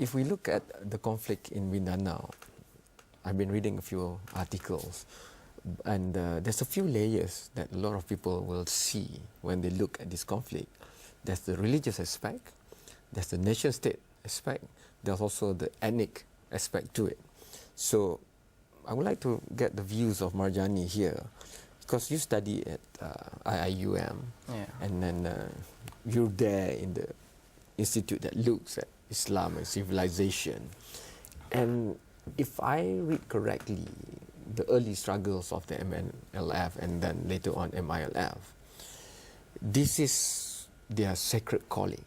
if we look at the conflict in Mindanao, I've been reading a few articles, and there's a few layers that a lot of people will see when they look at this conflict. There's the religious aspect, there's the nation-state aspect, there's also the ethnic aspect to it. So I would like to get the views of Marjani here, because you study at IIUM, and then you're there in the institute that looks at Islam and civilization. And if I read correctly, the early struggles of the MLF and then later on MILF, this is their sacred calling,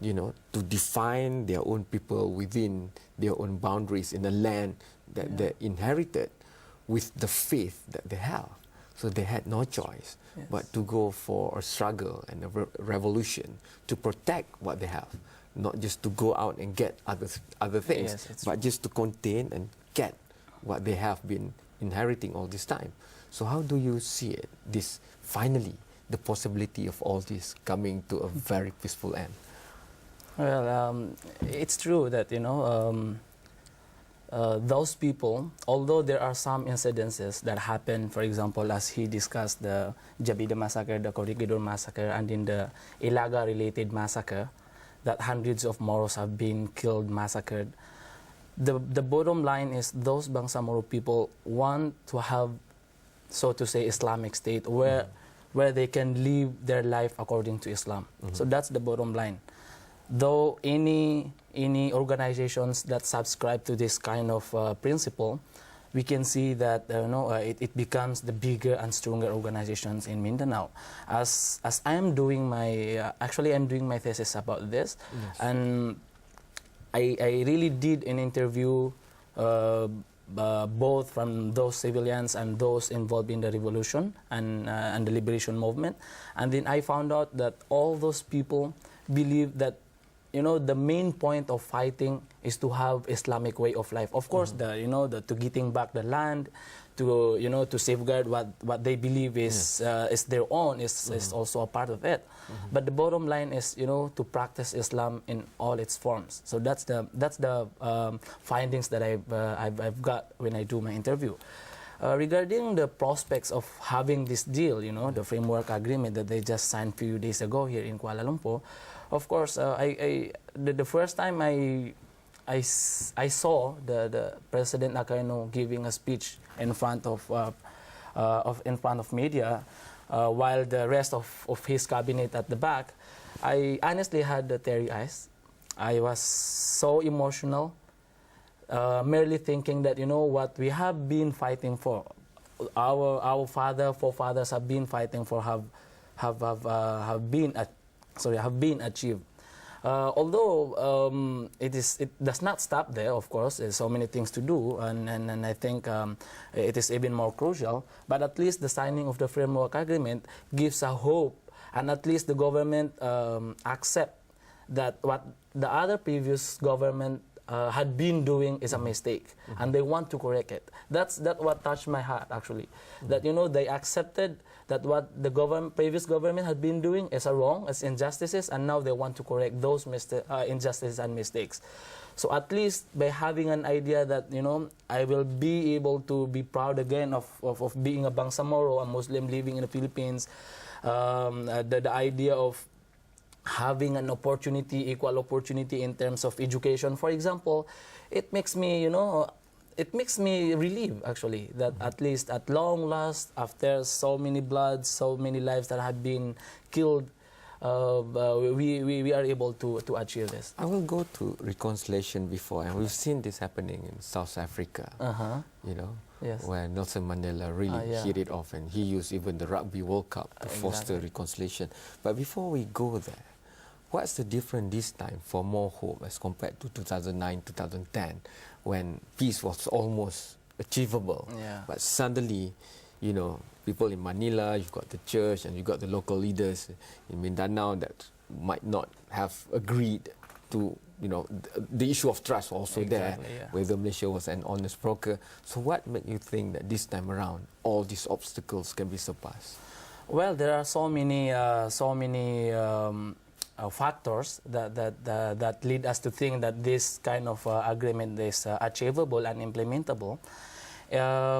you know, to define their own people within their own boundaries in a land that they inherited with the faith that they have. So they had no choice but to go for a struggle and a revolution to protect what they have, not just to go out and get other things, but just to contain and get what they have been inheriting all this time. So how do you see it, this finally, the possibility of all this coming to a very peaceful end? Well, it's true that, you know, those people, although there are some incidences that happen, for example, as he discussed the Jabida massacre, the Corregidor massacre, and in the Ilaga-related massacre, that hundreds of Moros have been killed, massacred. The bottom line is those Bangsamoro people want to have, so to say, Islamic state where they can live their life according to Islam. So that's the bottom line. Though any organizations that subscribe to this kind of principle, we can see that it becomes the bigger and stronger organizations in Mindanao. As I am doing my actually I'm doing my thesis about this, and I really did an interview both from those civilians and those involved in the revolution and the liberation movement, and then I found out that all those people believe that, you know, the main point of fighting is to have Islamic way of life. Of course, to getting back the land, to safeguard what they believe is their own is also a part of it. But the bottom line is, you know, to practice Islam in all its forms. So that's the findings that I've got when I do my interview. Regarding the prospects of having this deal, you know, the framework agreement that they just signed a few days ago here in Kuala Lumpur, of course, the first time I saw the President Aquino giving a speech in front of media, while the rest of his cabinet at the back, I honestly had the teary eyes. I was so emotional, merely thinking that, you know, what we have been fighting for, our forefathers have been fighting for, have been achieved. Although it does not stop there, of course, there's so many things to do, and I think it is even more crucial, but at least the signing of the framework agreement gives a hope, and at least the government accept that what the other previous government had been doing is a mistake, and they want to correct it. That's what touched my heart, actually. That, you know, they accepted that what the previous government had been doing is wrong, as injustices, and now they want to correct those injustices and mistakes. So at least by having an idea that, you know, I will be able to be proud again of being a Bangsamoro, a Muslim living in the Philippines, the idea of having an opportunity, equal opportunity in terms of education, for example, it makes me, you know, it makes me relieved, actually, that at least at long last, after so many bloods, so many lives that have been killed, we are able to achieve this. I will go to reconciliation before, and we've seen this happening in South Africa, you know, where Nelson Mandela really hit it off, and he used even the Rugby World Cup to foster reconciliation. But before we go there, what's the difference this time for more hope as compared to 2009, 2010, when peace was almost achievable? But suddenly, you know, people in Manila, you've got the church, and you've got the local leaders in Mindanao that might not have agreed to, you know, the issue of trust also there, whether Malaysia was an honest broker. So what made you think that this time around, all these obstacles can be surpassed? Well, there are so many factors that lead us to think that this kind of agreement is achievable and implementable.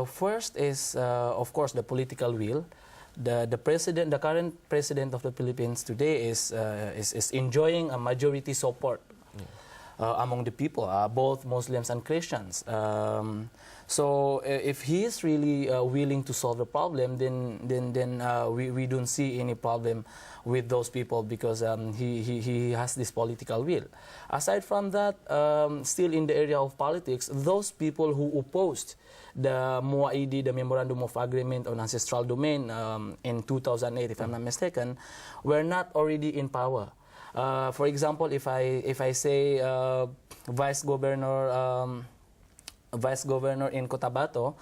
First is, of course, the political will. The current president of the Philippines today is enjoying a majority support among the people, both Muslims and Christians. So if he is really willing to solve the problem, then we don't see any problem with those people, because he has this political will. Aside from that, still in the area of politics, those people who opposed the MOAID, the Memorandum of Agreement on Ancestral Domain, in 2008, if I'm not mistaken, were not already in power. For example, if I say Vice Governor in Cotabato,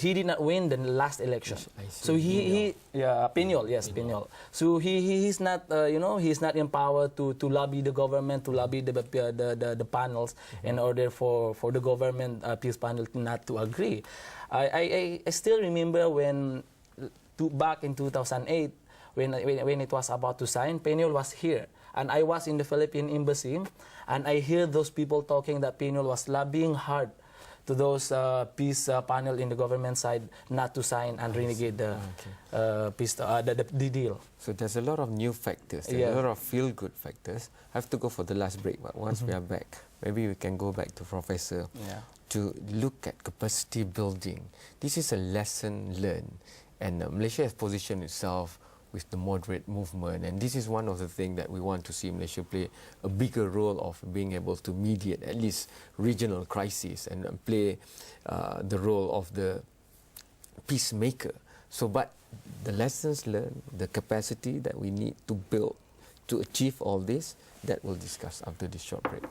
he did not win the last election. So Piñol, yes, Piñol. So he's not, he's not in power to lobby the government, to lobby the panels in order for the government peace panel not to agree. I still remember back in 2008, when it was about to sign, Piñol was here. And I was in the Philippine embassy, and I hear those people talking that Piñol was lobbying hard to those peace panel in the government side not to sign and renegade the deal. So there's a lot of new factors, there's a lot of feel-good factors. I have to go for the last break, but once we are back, maybe we can go back to Professor to look at capacity building. This is a lesson learned, and Malaysia has positioned itself with the moderate movement, and this is one of the things that we want to see Malaysia play a bigger role of being able to mediate at least regional crises and play the role of the peacemaker. So, but the lessons learned, the capacity that we need to build to achieve all this, that we'll discuss after this short break.